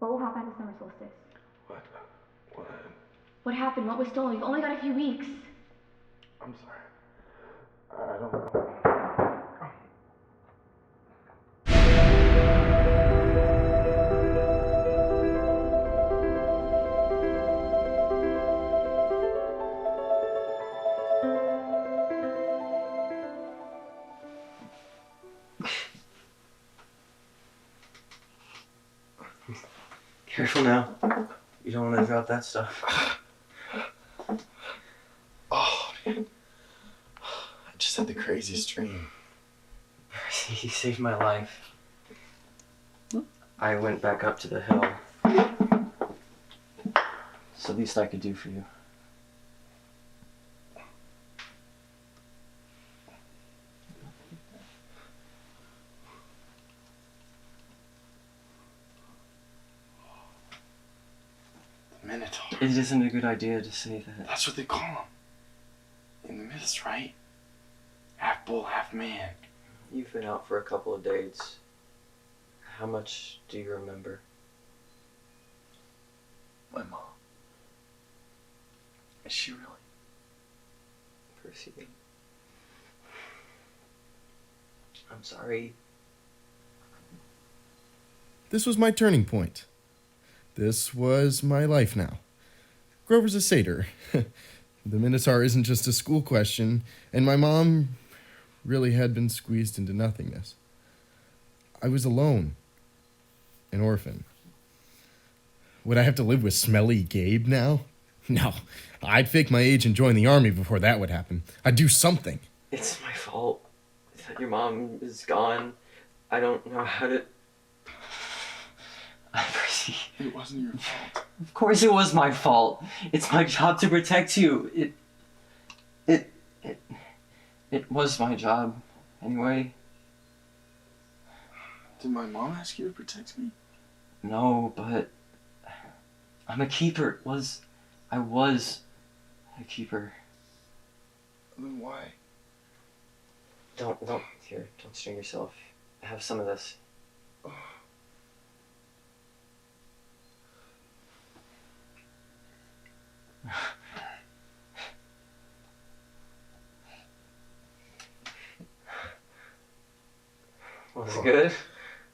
What will happen at the summer solstice? What? What? What happened? What was stolen? We've only got a few weeks. I'm sorry. I don't know. Careful now. You don't want to drop that stuff. Oh, man. I just had the craziest dream. You saved my life. I went back up to the hill. It's the least I could do for you. Minotaur. It isn't a good idea to say that. That's what they call him. In the myths, right? Half bull, half man. You've been out for a couple of dates. How much do you remember? My mom. Is she really? Percy. I'm sorry. This was my turning point. This was my life now. Grover's a satyr. The Minotaur isn't just a school question, and my mom really had been squeezed into nothingness. I was alone. An orphan. Would I have to live with smelly Gabe now? No. I'd fake my age and join the army before that would happen. I'd do something. It's my fault that your mom is gone. I don't know how to... Percy. It wasn't your fault. Of course it was my fault. It's my job to protect you. It was my job, anyway. Did my mom ask you to protect me? No, but I'm a keeper. I was a keeper. Then why? Don't strain yourself. Have some of this. Was it good?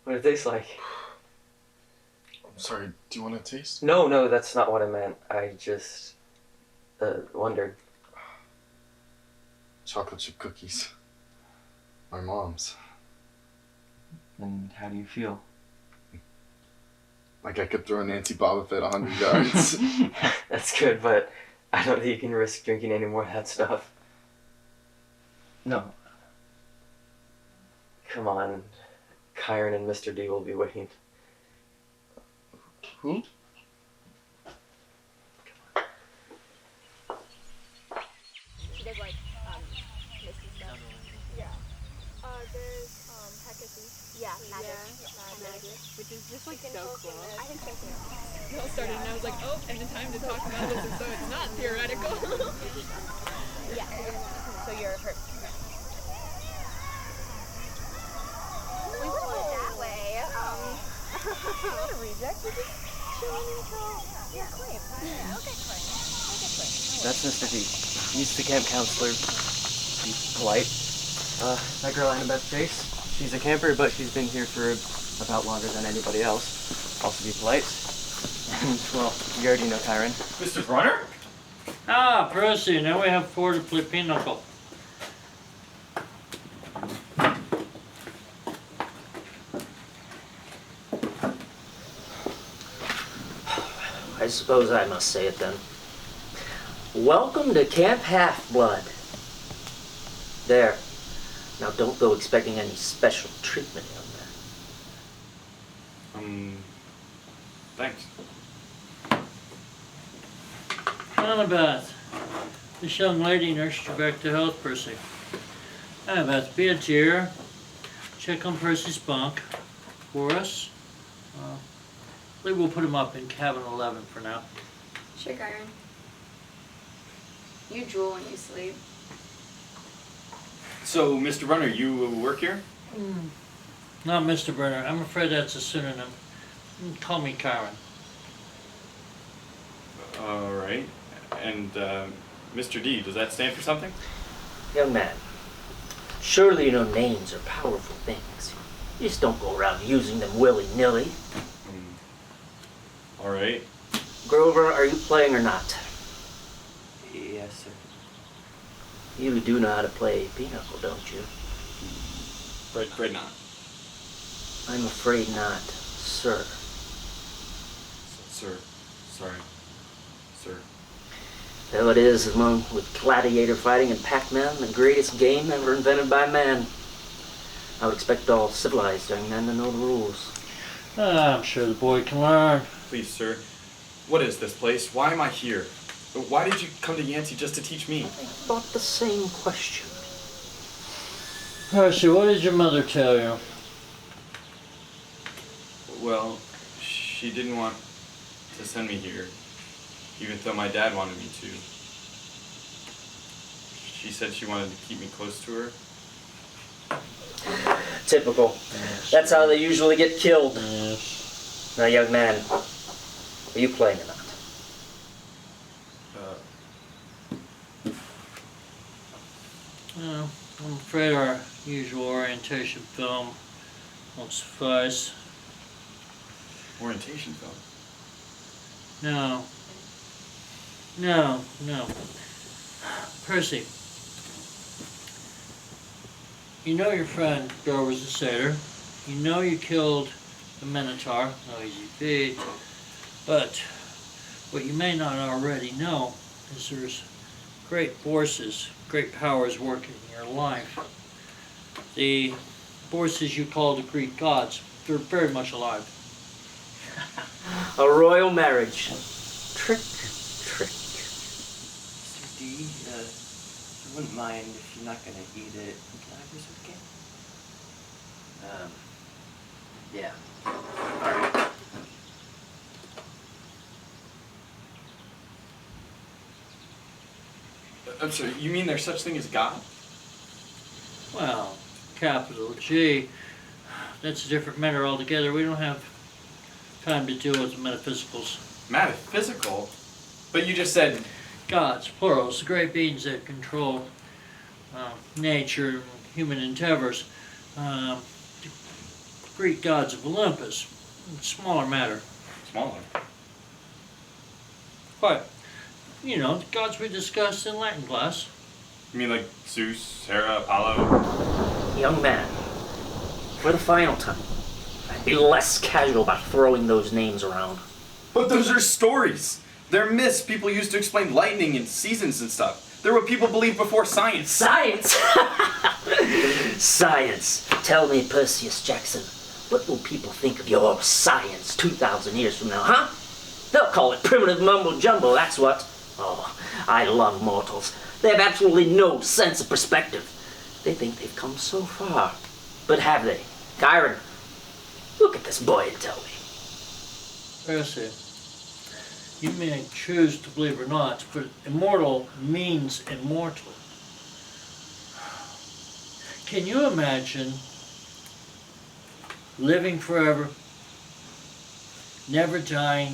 What did it taste like? I'm sorry, do you want to taste? No, that's not what I meant. I just wondered. Chocolate chip cookies. My mom's. And how do you feel? Like I could throw Nancy Boba Fett 100 yards. That's good, but I don't think you can risk drinking any more of that stuff. No. Come on. Kyron and Mr. D will be waiting. Who? She does like misty stuff. Yeah. There's Hecate. Yeah, magic. Which is just like so cool. I think so too. It all started and I was like, oh, and the time to talk about this, and so it's not theoretical. Yeah. So you're hurt. We wouldn't put it that way. You're not a reject. You're just chilling until you're Clay. Yeah, okay, Clay. That's Mr. D. He's the camp counselor. He's polite. That girl Annabeth Chase, she's a camper, but she's been here for about longer than anybody else. Also be polite. And, well, you already know Kyron. Mr. Brunner? Ah, Percy, now we have 4 to play pinochle. I suppose I must say it then. Welcome to Camp Half-Blood. There. Now don't go expecting any special treatment on that. Thanks. Annabeth, this young lady nursed you back to health, Percy. Annabeth, be a dear. Check on Percy's bunk for us. I believe we'll put him up in cabin 11 for now. Sure, Kyron. You drool when you sleep. So, Mr. Brunner, you work here? Not Mr. Brenner. I'm afraid that's a synonym. Call me Kyron. All right. And Mr. D, does that stand for something? Young man, surely you know names are powerful things. You just don't go around using them willy-nilly. All right. Grover, are you playing or not? Yes, sir. You do know how to play pinochle, don't you? Afraid not. I'm afraid not, sir. Sir. Sorry. Sir. Though it is, among with gladiator fighting and Pac-Man, the greatest game ever invented by man. I would expect all civilized young men to know the rules. I'm sure the boy can learn. Please, sir. What is this place? Why am I here? Why did you come to Yancey just to teach me? I thought the same question. Percy, what did your mother tell you? Well, she didn't want to send me here, even though my dad wanted me to. She said she wanted to keep me close to her. Typical. That's how they usually get killed. Yes. Now, young man, are you playing or not? No, I'm afraid our usual orientation film won't suffice. Orientation film? No. Percy, you know your friend Grover's a satyr. You know you killed the Minotaur, no easy feat. But what you may not already know is there's great forces, great powers working in your life. The forces you call the Greek gods, they're very much alive. A royal marriage. Trick. Mr. D, I wouldn't mind if you're not gonna eat it. Can I have this with cake? Yeah. Alright. I'm sorry, you mean there's such thing as God? Well, capital G, that's a different matter altogether. We don't have time to deal with the metaphysicals. Metaphysical? But you just said... Gods, plurals, the great beings that control nature and human endeavors. The Greek gods of Olympus, smaller matter. Smaller? But, you know, the gods we discussed in Latin class. You mean like Zeus, Hera, Apollo? Young man, for the final time, I'd be less casual about throwing those names around. But those are stories! They're myths people used to explain lightning and seasons and stuff. They're what people believed before science. Science! Science. Tell me, Perseus Jackson, what will people think of your science 2,000 years from now, huh? They'll call it primitive mumbo-jumbo, that's what. Oh, I love mortals. They have absolutely no sense of perspective. They think they've come so far. But have they? Kyron, look at this boy and tell me. Percy, you may choose to believe or not, but immortal means immortal. Can you imagine living forever, never dying,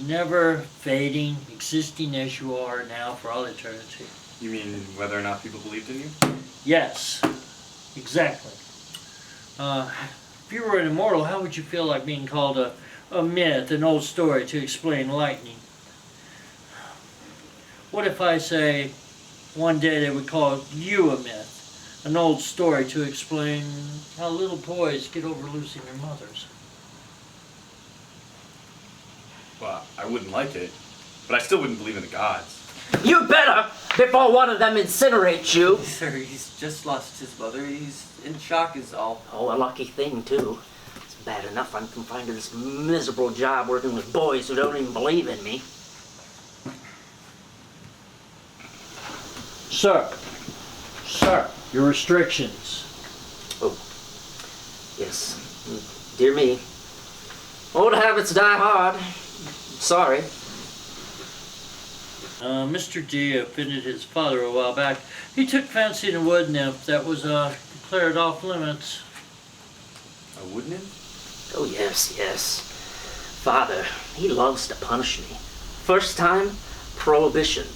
never fading, existing as you are now for all eternity? You mean whether or not people believed in you? Yes, exactly. If you were an immortal, how would you feel like being called a myth, an old story to explain lightning? What if I say one day they would call you a myth, an old story to explain how little boys get over losing their mothers? Well, I wouldn't like it, but I still wouldn't believe in the gods. You better, before one of them incinerates you. Sir, he's just lost his mother. He's in shock is all. Oh, a lucky thing, too. It's bad enough I'm confined to this miserable job working with boys who don't even believe in me. Sir, your restrictions. Oh, yes. Dear me. Old habits die hard. Sorry. Mr. D offended his father a while back. He took fancy to a wood nymph that was declared off limits. A wood nymph? Oh, yes, yes. Father, he loves to punish me. First time, prohibition.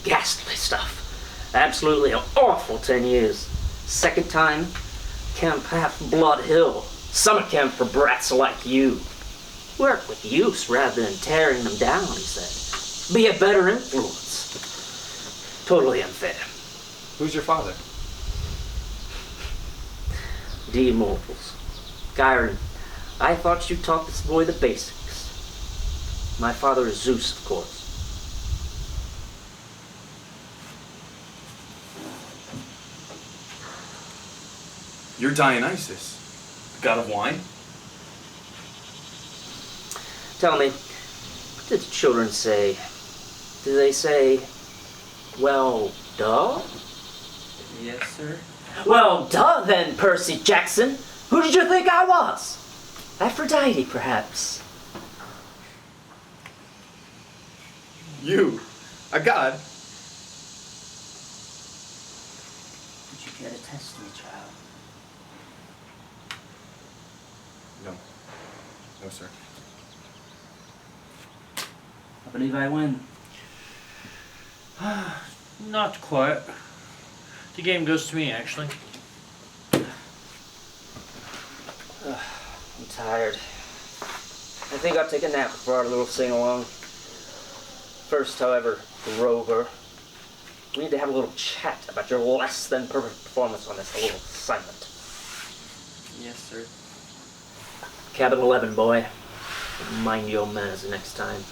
Ghastly stuff. Absolutely an awful 10 years. Second time, Camp Half-Blood Hill. Summer camp for brats like you. Work with use rather than tearing them down, he said. Be a better influence. Totally unfair. Who's your father? The immortals. Gyron, I thought you taught this boy the basics. My father is Zeus, of course. You're Dionysus, the god of wine? Tell me, what did the children say? Do they say, well, duh? Yes, sir. Well, duh then, Percy Jackson. Who did you think I was? Aphrodite, perhaps. You, a god? Did you care to test me, child? No. No, sir. I believe I win. Not quite. The game goes to me, actually. I'm tired. I think I'll take a nap before our little sing-along. First, however, Grover, we need to have a little chat about your less than perfect performance on this little assignment. Yes, sir. Cabin 11, boy. Mind your manners next time.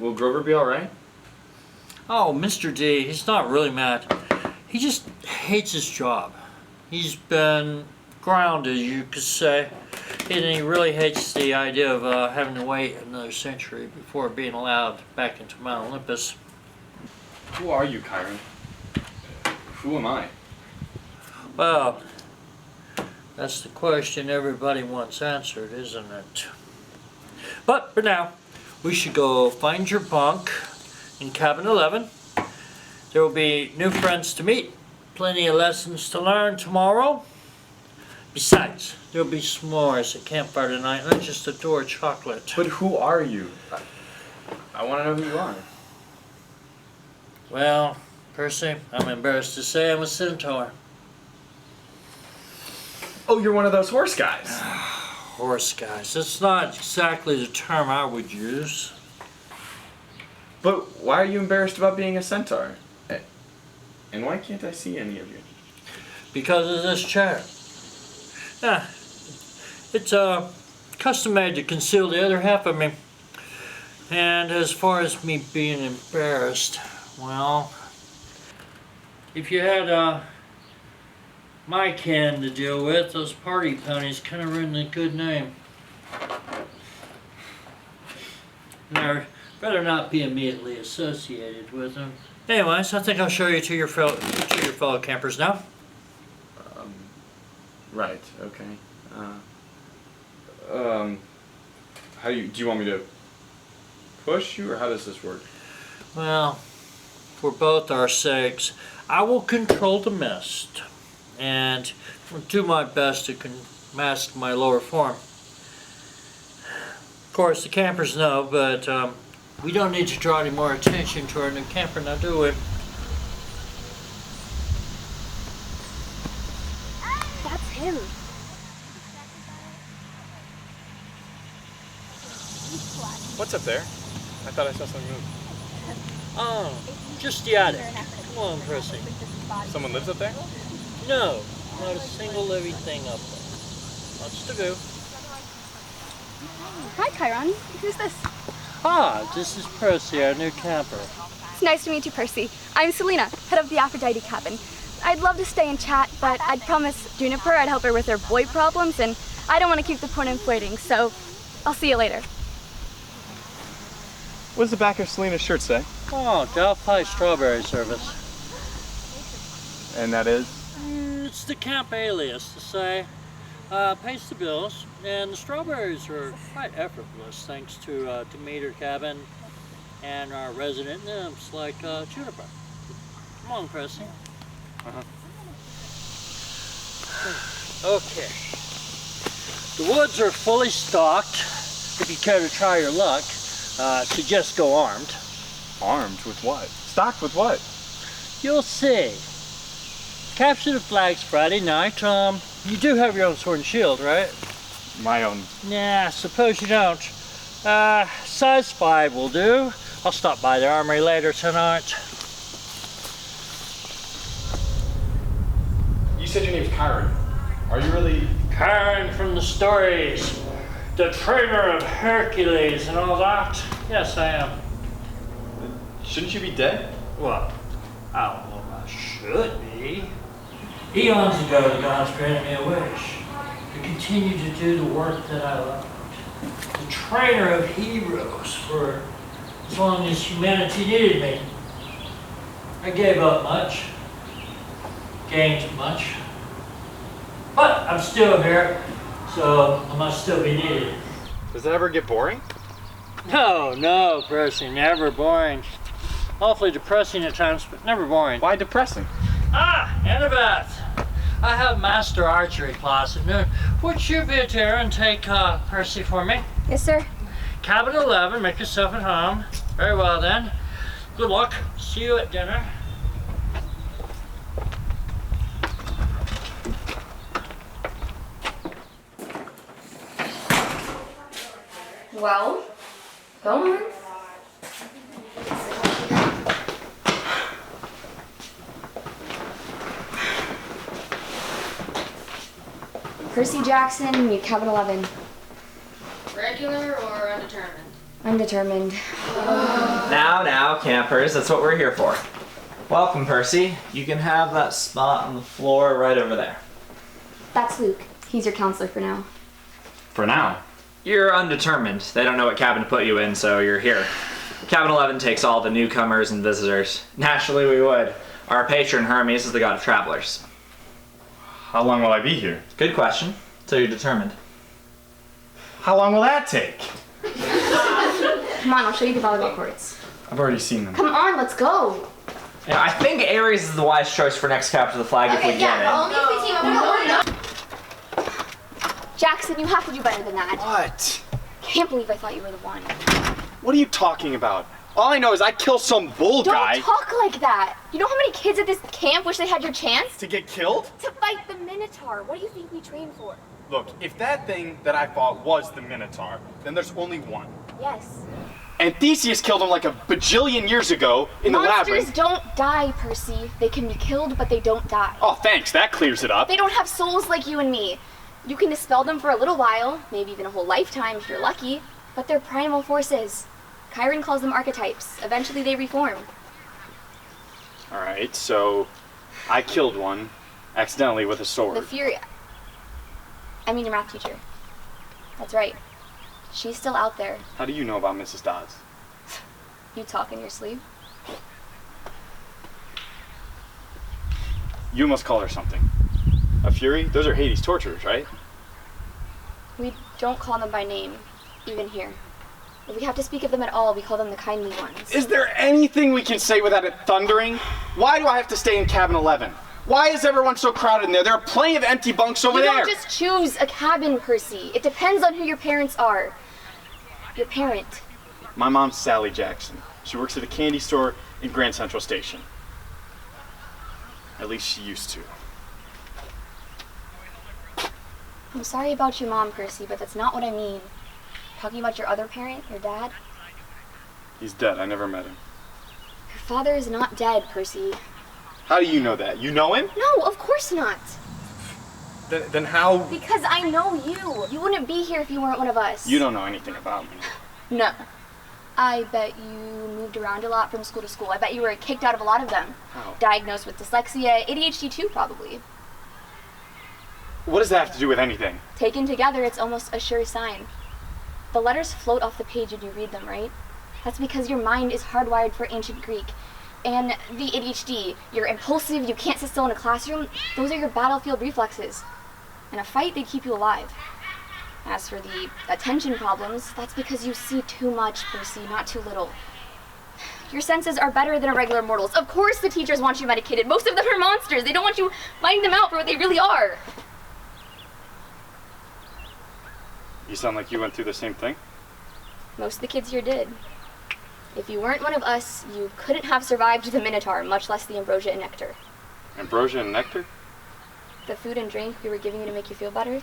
Will Grover be alright? Oh, Mr. D, he's not really mad. He just hates his job. He's been grounded, you could say. And he really hates the idea of having to wait another century before being allowed back into Mount Olympus. Who are you, Chiron? Who am I? Well, that's the question everybody wants answered, isn't it? But for now, we should go find your bunk in cabin 11. There will be new friends to meet, plenty of lessons to learn tomorrow. Besides, there will be s'mores at campfire tonight, and I just adore chocolate. But who are you? I want to know who you are. Well, Percy, I'm embarrassed to say I'm a centaur. Oh, you're one of those horse guys. Horse guys, that's not exactly the term I would use. But why are you embarrassed about being a centaur? And why can't I see any of you? Because of this chair. Yeah, it's custom made to conceal the other half of me. And as far as me being embarrassed, well, if you had my can to deal with, those party ponies kind of ruined a good name. And I'd better not be immediately associated with them. Anyways, I think I'll show you to your fellow campers now. Right. Okay. How do you want me to push you, or how does this work? Well, for both our sakes, I will control the mist, and will do my best to mask my lower form. Of course, the campers know, but we don't need to draw any more attention to our new camper now, do we? That's him. What's up there? I thought I saw something move. Oh, just the attic. Come on, Percy. Someone lives up there? No, not a single living thing up there. Lots to do. Hi, Chiron. Who's this? Ah, this is Percy, our new camper. It's nice to meet you, Percy. I'm Selena, head of the Aphrodite cabin. I'd love to stay and chat, but I'd promised Juniper I'd help her with her boy problems, and I don't want to keep the point inflating, so I'll see you later. What does the back of Selena's shirt say? Oh, Delphi strawberry service. And that is? It's the camp alias to say, pays the bills, and the strawberries are quite effortless thanks to Demeter Cabin and our resident nymphs like Juniper. Come on, Percy. Okay. The woods are fully stocked. If you care to try your luck, suggest go armed. Armed with what? Stocked with what? You'll see. Captured the flags Friday night. You do have your own sword and shield, right? My own. Nah, suppose you don't. Size 5 will do. I'll stop by the armory later tonight. You said your name's Kyron. Are you really? Kyron from the stories. The trainer of Hercules and all that. Yes, I am. Shouldn't you be dead? Well, I don't know if I should be. Eons ago, the gods granted me a wish to continue to do the work that I loved. The trainer of heroes for as long as humanity needed me. I gave up much, gained much, but I'm still here, so I must still be needed. Does that ever get boring? No, Percy, never boring. Awfully depressing at times, but never boring. Why depressing? Annabeth, I have master archery class at noon. Would you be here and take Percy for me? Yes, sir. Cabin 11, make yourself at home. Very well then. Good luck. See you at dinner. Well, go on. Percy Jackson, you cabin 11. Regular or undetermined? Undetermined. Now, campers, that's what we're here for. Welcome, Percy. You can have that spot on the floor right over there. That's Luke. He's your counselor for now. For now. You're undetermined. They don't know what cabin to put you in, so you're here. Cabin 11 takes all the newcomers and visitors. Naturally, we would. Our patron, Hermes, is the god of travelers. How long will I be here? Good question. So you're determined. How long will that take? Come on, I'll show you the volleyball courts. I've already seen them. Come on, let's go. Yeah, I think Ares is the wise choice for next capture of the flag if we get it. Only if we team up. Jackson, you have to do better than that. What? Can't believe I thought you were the one. What are you talking about? All I know is I kill some bull guy. Don't talk like that. You know how many kids at this camp wish they had your chance? To get killed? To fight the Minotaur. What do you think we train for? Look, if that thing that I fought was the Minotaur, then there's only one. Yes. And Theseus killed him like a bajillion years ago in the Monsters labyrinth. don't die, Percy. They can be killed, but they don't die. Oh, thanks. That clears it up. They don't have souls like you and me. You can dispel them for a little while, maybe even a whole lifetime if you're lucky, but they're primal forces. Chiron calls them archetypes. Eventually they reform. All right, so I killed one accidentally with a sword. The Fury... I mean your math teacher. That's right. She's still out there. How do you know about Mrs. Dodds? You talk in your sleep. You must call her something. A Fury? Those are Hades' torturers, right? We don't call them by name, even here. If we have to speak of them at all, we call them the kindly ones. Is there anything we can say without it thundering? Why do I have to stay in cabin 11? Why is everyone so crowded in there? There are plenty of empty bunks over there. You don't just choose a cabin, Percy. It depends on who your parents are. Your parent. My mom's Sally Jackson. She works at a candy store in Grand Central Station. At least she used to. I'm sorry about your mom, Percy, but that's not what I mean. Talking about your other parent, your dad? He's dead. I never met him. Your father is not dead, Percy. How do you know that? You know him? No, of course not. Then how? Because I know you. You wouldn't be here if you weren't one of us. You don't know anything about me. No. I bet you moved around a lot from school to school. I bet you were kicked out of a lot of them. How? Diagnosed with dyslexia, ADHD too, probably. What does that have to do with anything? Taken together, it's almost a sure sign. The letters float off the page when you read them, right? That's because your mind is hardwired for ancient Greek. And the ADHD, you're impulsive, you can't sit still in a classroom, those are your battlefield reflexes. In a fight, they keep you alive. As for the attention problems, that's because you see too much, Percy, not too little. Your senses are better than a regular mortal's. Of course the teachers want you medicated. Most of them are monsters. They don't want you finding them out for what they really are. You sound like you went through the same thing. Most of the kids here did. If you weren't one of us, you couldn't have survived the Minotaur, much less the ambrosia and nectar. Ambrosia and nectar? The food and drink we were giving you to make you feel better,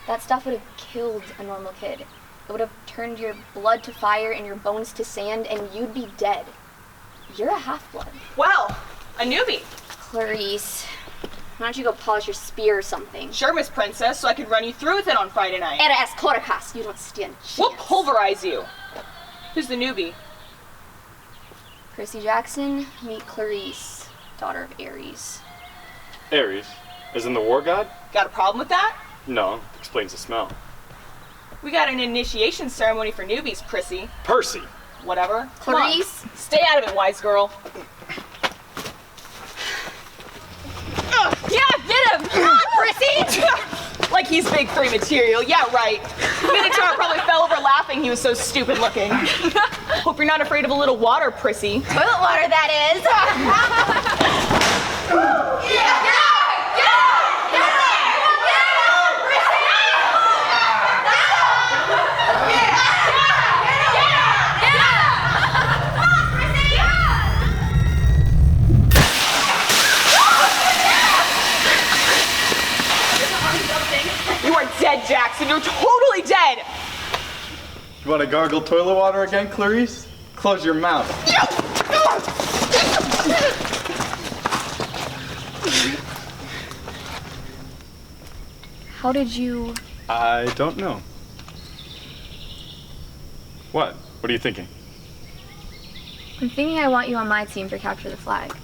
that stuff would have killed a normal kid. It would have turned your blood to fire and your bones to sand, and you'd be dead. You're a half-blood. Well, a newbie. Clarice, why don't you go polish your spear or something? Sure, Miss Princess, so I could run you through with it on Friday night. Era escoracas, you don't stand a chance. We'll pulverize you. Who's the newbie? Percy Jackson, meet Clarice, daughter of Ares. Ares? As in the war god? Got a problem with that? No, explains the smell. We got an initiation ceremony for newbies, Prissy. Percy! Whatever. Clarice? Stay out of it, wise girl. Yeah, get him! Come on, Prissy! Like he's big 3 material. Yeah, right. Minotaur probably fell over laughing. He was so stupid looking. Hope you're not afraid of a little water, Prissy. Toilet water, that is! You are dead, Jackson. You're totally dead. You want to gargle toilet water again, Clarice? Close your mouth. How did you... I don't know. What? What are you thinking? I'm thinking I want you on my team for Capture the Flag.